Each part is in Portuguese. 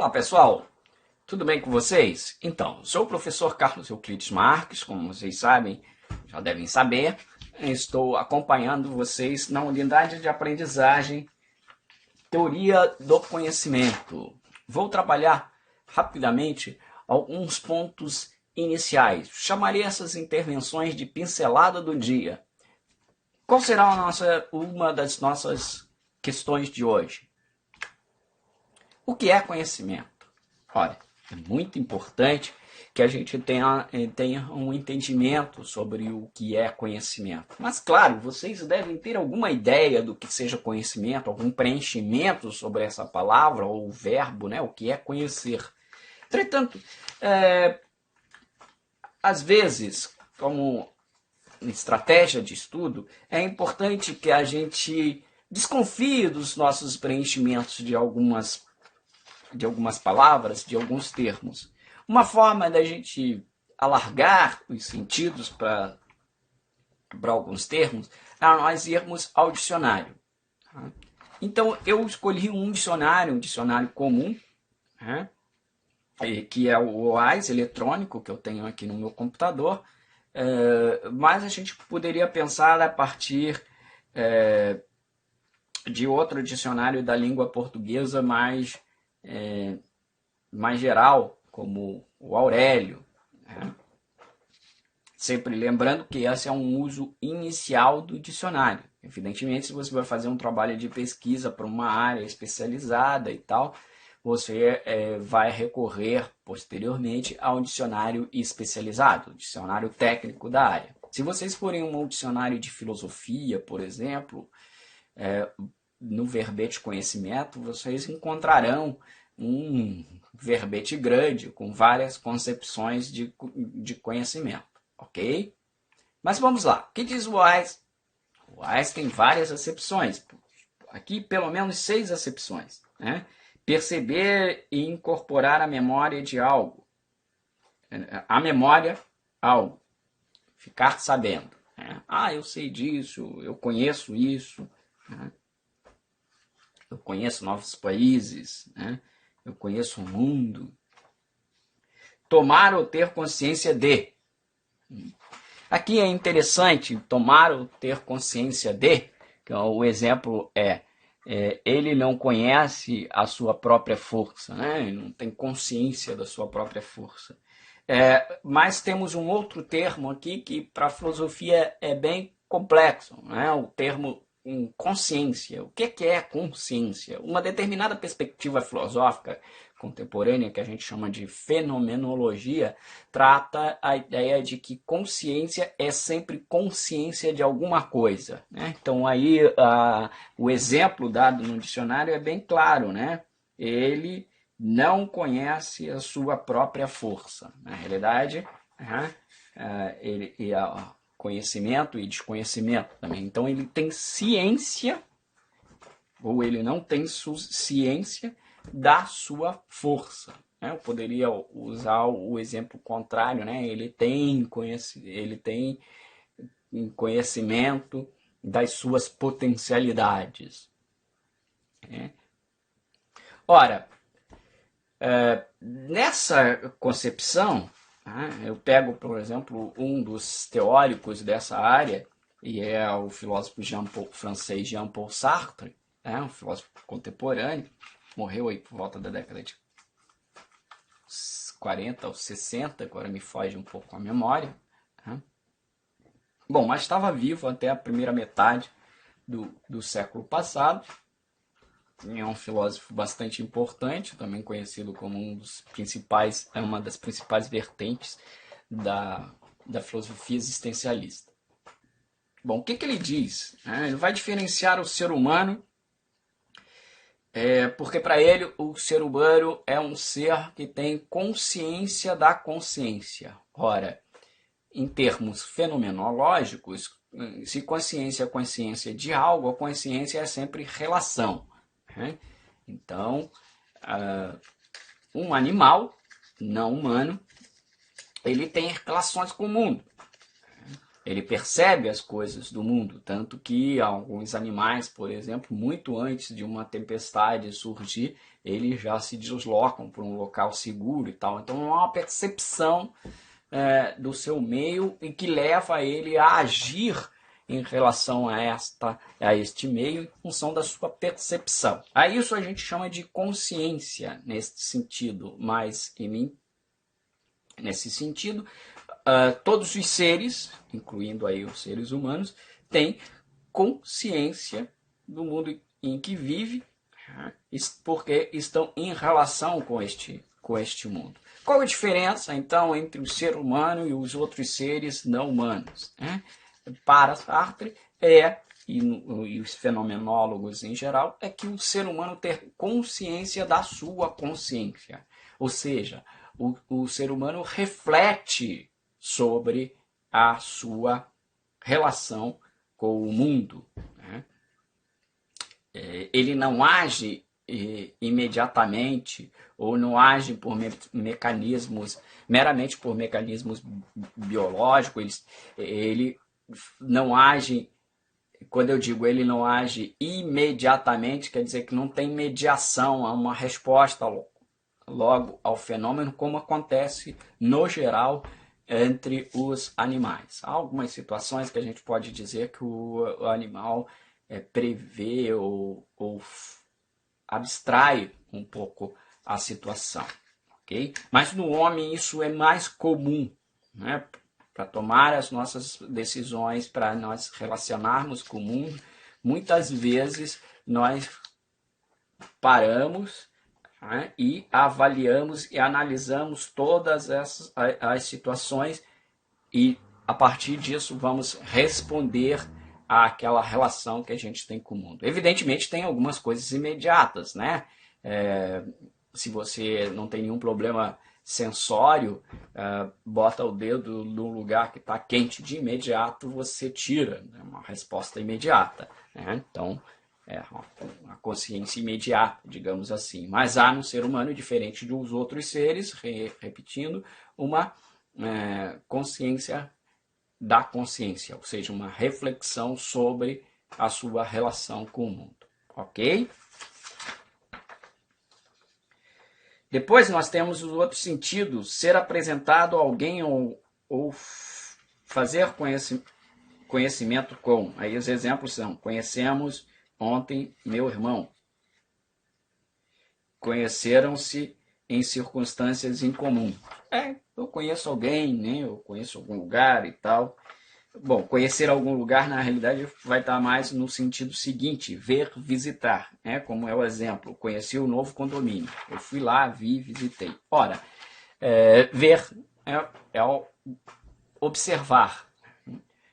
Olá pessoal, tudo bem com vocês? Então, sou o professor Carlos Euclides Marques, como vocês sabem, já devem saber. Estou acompanhando vocês na unidade de aprendizagem Teoria do Conhecimento. Vou trabalhar rapidamente alguns pontos iniciais. Chamarei essas intervenções de pincelada do dia. Qual será uma das nossas questões de hoje? O que é conhecimento? Olha, é muito importante que a gente tenha um entendimento sobre o que é conhecimento. Mas, claro, vocês devem ter alguma ideia do que seja conhecimento, algum preenchimento sobre essa palavra ou verbo, né? O que é conhecer. Entretanto, às vezes, como estratégia de estudo, é importante que a gente desconfie dos nossos preenchimentos de algumas palavras, de alguns termos. Uma forma da gente alargar os sentidos para alguns termos é nós irmos ao dicionário. Então, eu escolhi um dicionário comum, que é o OAS eletrônico, que eu tenho aqui no meu computador, mas a gente poderia pensar a partir de outro dicionário da língua portuguesa mais geral, como o Aurélio. Sempre lembrando que esse é um uso inicial do dicionário. Evidentemente, se você vai fazer um trabalho de pesquisa para uma área especializada e tal, você vai recorrer posteriormente a um dicionário especializado, um dicionário técnico da área. Se vocês forem um dicionário de filosofia, por exemplo, no verbete conhecimento, vocês encontrarão um verbete grande com várias concepções de conhecimento, ok? Mas vamos lá, o que diz o Wise? O Wise tem várias acepções, aqui pelo menos 6 acepções, né? Perceber e incorporar a memória de algo, a memória, algo, ficar sabendo, né? Eu sei disso, eu conheço isso, né? Eu conheço novos países, né? Eu conheço o mundo. Tomar ou ter consciência de. Aqui é interessante, tomar ou ter consciência de, que o exemplo ele não conhece a sua própria força, né? Ele não tem consciência da sua própria força. Mas temos um outro termo aqui que para a filosofia é bem complexo, né? O termo consciência. O que é consciência? Uma determinada perspectiva filosófica contemporânea, que a gente chama de fenomenologia, trata a ideia de que consciência é sempre consciência de alguma coisa, né? Então aí o exemplo dado no dicionário é bem claro, né? Ele não conhece a sua própria força. Na realidade, conhecimento e desconhecimento também. Então ele tem ciência, ou ele não tem ciência da sua força. Eu poderia usar o exemplo contrário, né? Ele tem conhecimento das suas potencialidades. Ora, nessa concepção, eu pego, por exemplo, um dos teóricos dessa área, e é o filósofo francês Jean-Paul Sartre, um filósofo contemporâneo, morreu aí por volta da década de 40 ou 60, agora me foge um pouco a memória. Bom, mas estava vivo até a primeira metade do século passado. É um filósofo bastante importante, também conhecido como uma das principais vertentes da filosofia existencialista. Bom, o que ele diz? Ele vai diferenciar o ser humano, porque para ele o ser humano é um ser que tem consciência da consciência. Ora, em termos fenomenológicos, se consciência é consciência de algo, a consciência é sempre relação. Então, um animal não humano, ele tem relações com o mundo. Ele percebe as coisas do mundo, tanto que alguns animais, por exemplo, muito antes de uma tempestade surgir, eles já se deslocam para um local seguro e tal. Então há uma percepção do seu meio e que leva ele a agir em relação a este meio em função da sua percepção. A isso a gente chama de consciência nesse sentido, mas nesse sentido, todos os seres, incluindo aí os seres humanos, têm consciência do mundo em que vive, porque estão em relação com este mundo. Qual a diferença, então, entre o ser humano e os outros seres não humanos? Para Sartre, e os fenomenólogos em geral, é que o ser humano tem consciência da sua consciência. Ou seja, o ser humano reflete sobre a sua relação com o mundo. Ele não age imediatamente ou não age por meramente por mecanismos biológicos. Ele não age, quando eu digo ele não age imediatamente, quer dizer que não tem mediação, há uma resposta logo ao fenômeno, como acontece no geral entre os animais. Há algumas situações que a gente pode dizer que o animal prevê ou abstrai um pouco a situação, ok? Mas no homem isso é mais comum, né? Para tomar as nossas decisões, para nós relacionarmos com o mundo, muitas vezes nós paramos, né, e avaliamos e analisamos todas as situações e a partir disso vamos responder àquela relação que a gente tem com o mundo. Evidentemente tem algumas coisas imediatas, né? Se você não tem nenhum problema sensório, bota o dedo no lugar que está quente, de imediato você tira, né? Uma resposta imediata, né? Então, uma consciência imediata, digamos assim. Mas há no ser humano, diferente dos outros seres, repetindo, uma consciência da consciência, ou seja, uma reflexão sobre a sua relação com o mundo. Ok? Depois nós temos o outro sentido, ser apresentado a alguém ou fazer conhecimento com. Aí os exemplos são: conhecemos ontem meu irmão. Conheceram-se em circunstâncias incomuns. Eu conheço alguém, né? Eu conheço algum lugar e tal. Bom, conhecer algum lugar, na realidade, vai estar mais no sentido seguinte: ver, visitar, né? Como é o exemplo, conheci o novo condomínio. Eu fui lá, vi, visitei. Ora, ver é observar.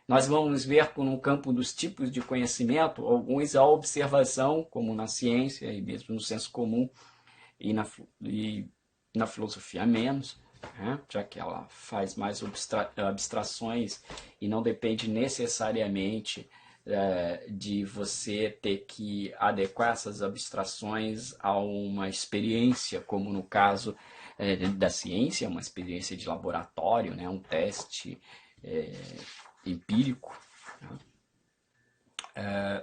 Nós vamos ver no campo dos tipos de conhecimento, alguns a observação, como na ciência e mesmo no senso comum, e na filosofia menos, né? Já que ela faz mais abstrações e não depende necessariamente de você ter que adequar essas abstrações a uma experiência, como no caso da ciência, uma experiência de laboratório, né? Um teste empírico.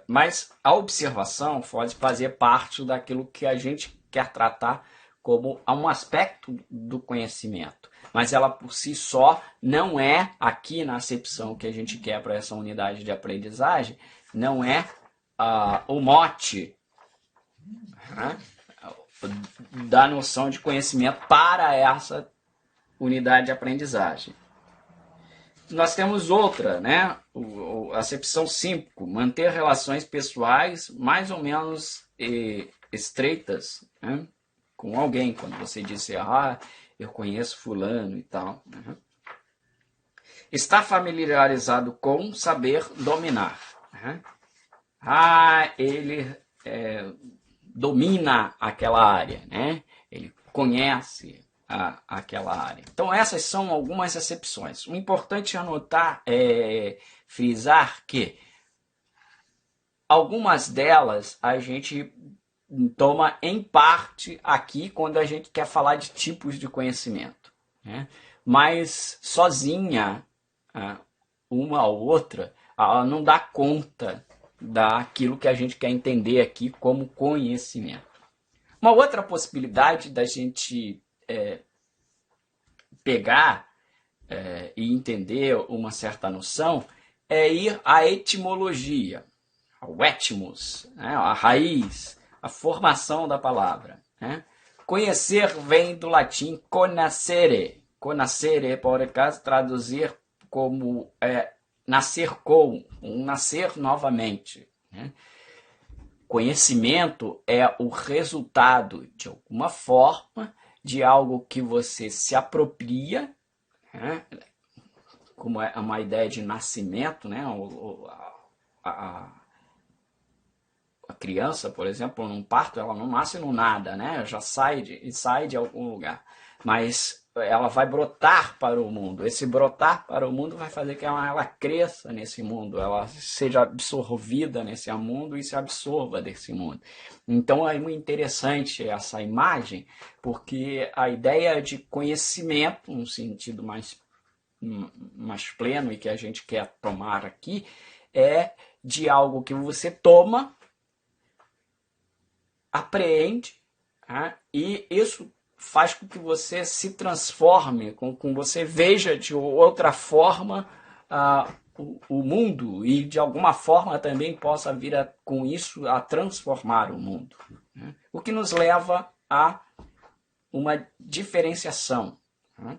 Mas a observação pode fazer parte daquilo que a gente quer tratar como um aspecto do conhecimento. Mas ela por si só não é, aqui na acepção que a gente quer para essa unidade de aprendizagem, não é o mote, né, da noção de conhecimento para essa unidade de aprendizagem. Nós temos outra, né? A acepção 5, manter relações pessoais mais ou menos estreitas, né, com alguém. Quando você disse, eu conheço fulano e tal. Né? Estar familiarizado com, saber dominar. Né? Ele domina aquela área, né? Ele conhece aquela área. Então essas são algumas acepções. O importante anotar frisar que algumas delas a gente toma em parte aqui quando a gente quer falar de tipos de conhecimento, né? Mas sozinha uma ou outra, ela não dá conta daquilo que a gente quer entender aqui como conhecimento. Uma outra possibilidade da gente pegar e entender uma certa noção é ir à etimologia, ao etmos, né, a raiz, a formação da palavra. Né? Conhecer vem do latim conascere. Conascere pode traduzir como nascer com, um nascer novamente. Né? Conhecimento é o resultado, de alguma forma, de algo que você se apropria, né? Como é uma ideia de nascimento, né? A criança, por exemplo, num parto, ela não nasce no nada, né? Já sai de algum lugar. Mas ela vai brotar para o mundo. Esse brotar para o mundo vai fazer que ela cresça nesse mundo, ela seja absorvida nesse mundo e se absorva desse mundo. Então é muito interessante essa imagem, porque a ideia de conhecimento, um sentido mais pleno e que a gente quer tomar aqui, é de algo que você toma, apreende, né? E isso faz com que você se transforme, com que você veja de outra forma o mundo e de alguma forma também possa vir com isso a transformar o mundo. Né? O que nos leva a uma diferenciação, né,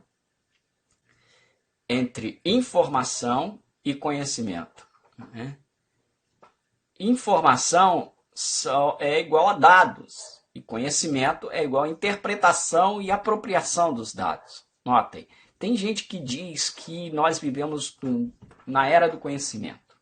entre informação e conhecimento. Né? Informação é igual a dados, e conhecimento é igual a interpretação e apropriação dos dados. Notem, tem gente que diz que nós vivemos na era do conhecimento.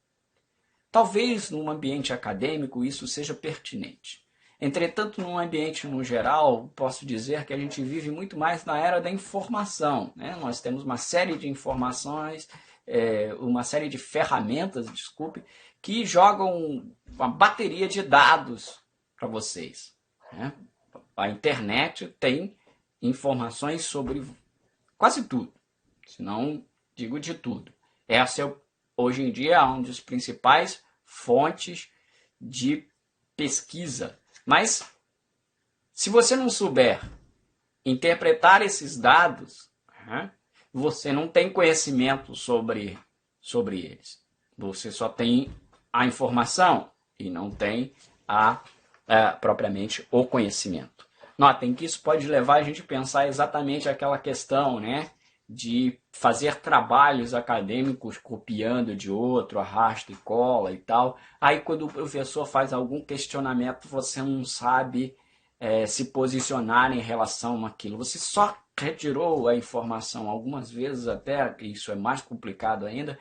Talvez num ambiente acadêmico isso seja pertinente. Entretanto, num ambiente no geral, posso dizer que a gente vive muito mais na era da informação. Né? Nós temos uma série de informações, uma série de ferramentas, que jogam uma bateria de dados para vocês. Né? A internet tem informações sobre quase tudo, se não digo de tudo. Essa é, hoje em dia, uma das principais fontes de pesquisa. Mas, se você não souber interpretar esses dados, você não tem conhecimento sobre eles. Você só tem a informação e não tem propriamente o conhecimento. Notem que isso pode levar a gente a pensar exatamente aquela questão, né, de fazer trabalhos acadêmicos copiando de outro, arrasta e cola e tal. Aí quando o professor faz algum questionamento, você não sabe se posicionar em relação àquilo. Você só retirou a informação. Algumas vezes até, isso é mais complicado ainda,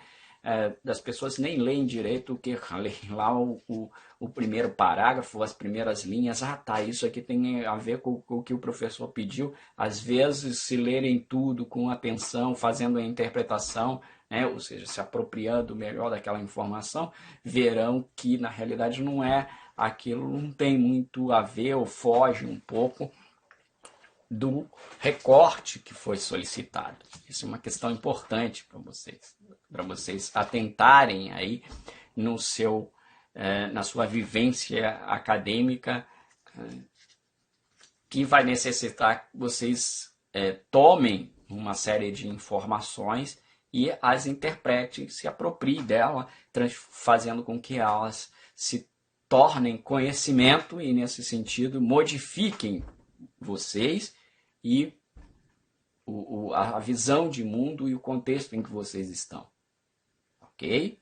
das pessoas nem leem direito o que leem lá o primeiro parágrafo, as primeiras linhas. Tá, isso aqui tem a ver com o que o professor pediu. Às vezes, se lerem tudo com atenção, fazendo a interpretação, né, ou seja, se apropriando melhor daquela informação, verão que na realidade não é aquilo, não tem muito a ver ou foge um pouco do recorte que foi solicitado. Isso é uma questão importante para vocês atentarem aí no seu, na sua vivência acadêmica, que vai necessitar que vocês tomem uma série de informações e as interpretem, se apropriem dela, fazendo com que elas se tornem conhecimento e, nesse sentido, modifiquem vocês e a visão de mundo e o contexto em que vocês estão. Ok?